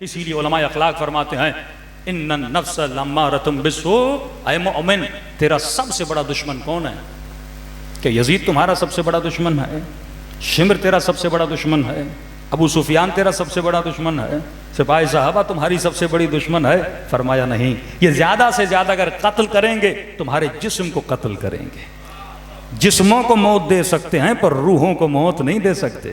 اسی لیے علماء اخلاق فرماتے ہیں ان النفس لامارۃ بالسوء، اے مومن تیرا سب سے بڑا دشمن کون ہے؟ کہ یزید تمہارا سب سے بڑا دشمن ہے؟ شمر تیرا سب سے بڑا دشمن ہے؟ ابو سفیان تیرا سب سے بڑا دشمن ہے؟ سپاہی صحابہ تمہاری سب سے بڑی دشمن ہے؟ فرمایا نہیں، یہ زیادہ سے زیادہ اگر قتل کریں گے تمہارے جسم کو قتل کریں گے۔ جسموں کو موت دے سکتے ہیں پر روحوں کو موت نہیں دے سکتے۔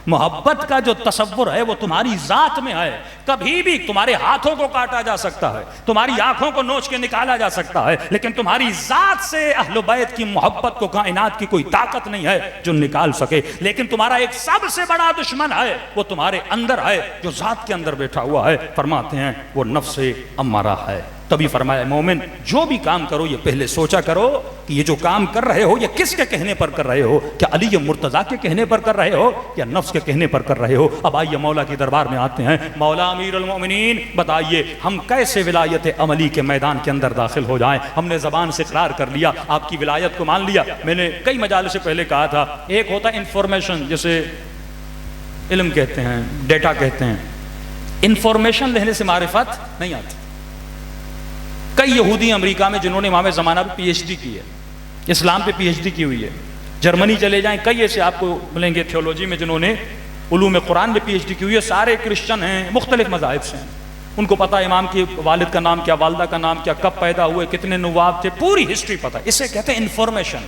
محبت کا جو تصور ہے وہ تمہاری ذات میں ہے، کبھی بھی تمہارے ہاتھوں کو کاٹا جا سکتا ہے، تمہاری آنکھوں کو نوچ کے نکالا جا سکتا ہے، لیکن تمہاری ذات سے اہل بیت کی محبت کو کائنات کی کوئی طاقت نہیں ہے جو نکال سکے۔ لیکن تمہارا ایک سب سے بڑا دشمن ہے، وہ تمہارے اندر ہے، جو ذات کے اندر بیٹھا ہوا ہے۔ فرماتے ہیں وہ نفس امارہ ہے۔ تبھی فرمایا مومن جو بھی کام کرو یہ پہلے سوچا کرو کہ یہ جو کام کر رہے ہو یہ کس کے کہنے پر کر رہے ہو؟ کیا علی مرتضیٰ کے کہنے پر کر رہے ہو یا نفس کے کہنے پر کر رہے ہو؟ اب آئیے مولا کی دربار میں آتے ہیں۔ مولا امیر المومنین بتائیے ہم کیسے ولایت عملی کے میدان کے اندر داخل ہو جائیں؟ ہم نے زبان سے اقرار کر لیا، آپ کی ولایت کو مان لیا۔ میں نے کئی مجالس سے پہلے کہا تھا، ایک ہوتا ہے انفارمیشن، جسے علم کہتے ہیں، ڈیٹا کہتے ہیں۔ انفارمیشن لینے سے معرفت نہیں آتی۔ کئی یہودی امریکہ میں جنہوں نے امام زمانہ پہ پی ایچ ڈی کی ہے، اسلام پہ پی ایچ ڈی کی ہوئی ہے، جرمنی چلے جائیں کئی ایسے آپ کو ملیں گے تھیولوجی میں جنہوں نے علوم قرآن میں پی ایچ ڈی کی ہوئی ہے، سارے کرسچن ہیں، مختلف مذاہب سے ہیں، ان کو پتہ امام کے والد کا نام کیا، والدہ کا نام کیا، کب پیدا ہوئے، کتنے نواب تھے، پوری ہسٹری پتہ ہے۔ اسے کہتے ہیں انفارمیشن۔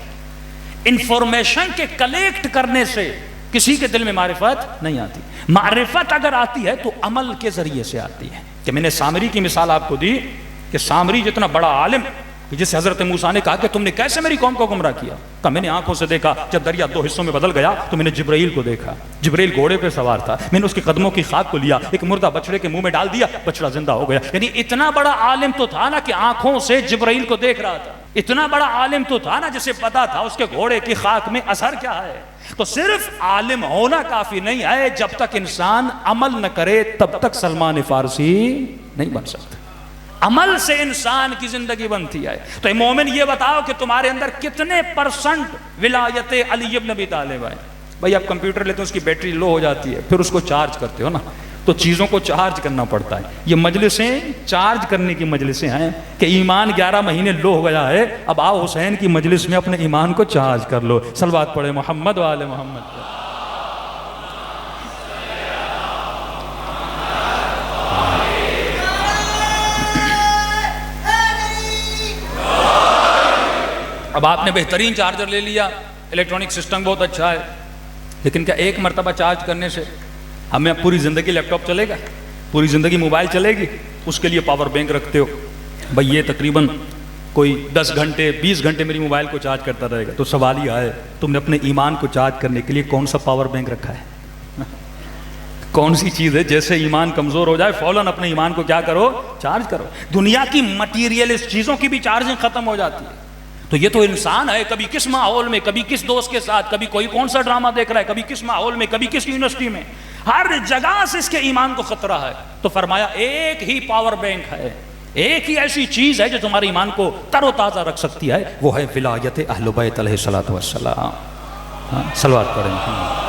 انفارمیشن کے کلیکٹ کرنے سے کسی کے دل میں معرفت نہیں آتی۔ معرفت اگر آتی ہے تو عمل کے ذریعے سے آتی ہے۔ کہ میں نے سامری کی مثال آپ کو دی کہ سامری جتنا بڑا عالم، جس حضرت موسیٰ نے کہا کہ تم نے کیسے میری قوم کو گمراہ کیا؟ کہ میں نے آنکھوں سے دیکھا جب دریا دو حصوں میں بدل گیا تو میں نے جبرائیل کو دیکھا، جبرائیل گھوڑے پہ سوار تھا، میں نے اس کے قدموں کی خاک کو لیا، ایک مردہ بچڑے کے منہ میں ڈال دیا، بچڑا زندہ ہو گیا۔ یعنی اتنا بڑا عالم تو تھا نا کہ آنکھوں سے جبرائیل کو دیکھ رہا تھا، اتنا بڑا عالم تو تھا نا جسے پتا تھا اس کے گھوڑے کی خاک میں اثر کیا ہے۔ تو صرف عالم ہونا کافی نہیں ہے، جب تک انسان عمل نہ کرے تب تک سلمان فارسی نہیں بن سکتا۔ عمل سے انسان کی زندگی بنتی ہے۔ تو اے مومن یہ بتاؤ کہ تمہارے اندر کتنے پرسنٹ ولایت علی ابن ابی طالب ہے؟ بھائی آپ کمپیوٹر لیتے ہیں، اس کی بیٹری لو ہو جاتی ہے، پھر اس کو چارج کرتے ہو نا، تو چیزوں کو چارج کرنا پڑتا ہے۔ یہ مجلسیں چارج کرنے کی مجلسیں ہیں کہ ایمان 11 مہینے لو ہو گیا ہے، اب آؤ حسین کی مجلس میں اپنے ایمان کو چارج کر لو۔ صلوات پڑھے محمد و آل محمد۔ اب آپ نے بہترین چارجر لے لیا، الیکٹرانک سسٹم بہت اچھا ہے، لیکن کیا ایک مرتبہ چارج کرنے سے ہمیں پوری زندگی لیپ ٹاپ چلے گا، پوری زندگی موبائل چلے گی؟ اس کے لیے پاور بینک رکھتے ہو، بھئی یہ تقریباً کوئی 10 گھنٹے 20 گھنٹے میری موبائل کو چارج کرتا رہے گا۔ تو سوال یہ ہے تم نے اپنے ایمان کو چارج کرنے کے لیے کون سا پاور بینک رکھا ہے؟ کون سی چیز ہے جیسے ایمان کمزور ہو جائے فوراً اپنے ایمان کو کیا کرو؟ چارج کرو۔ دنیا کی مٹیریلسٹ چیزوں کی بھی چارجنگ ختم ہو جاتی ہے۔ تو یہ تو انسان ہے، کبھی کس ماحول میں، کبھی کس دوست کے ساتھ، کبھی کوئی کون سا ڈرامہ دیکھ رہا ہے، کبھی کس ماحول میں، کبھی کس یونیورسٹی میں، ہر جگہ سے اس کے ایمان کو خطرہ ہے۔ تو فرمایا ایک ہی پاور بینک ہے، ایک ہی ایسی چیز ہے جو تمہارے ایمان کو تر و تازہ رکھ سکتی ہے، وہ ہے ولایت اہل بیت علیہ الصلوۃ والسلام۔ صلوات پڑھیں۔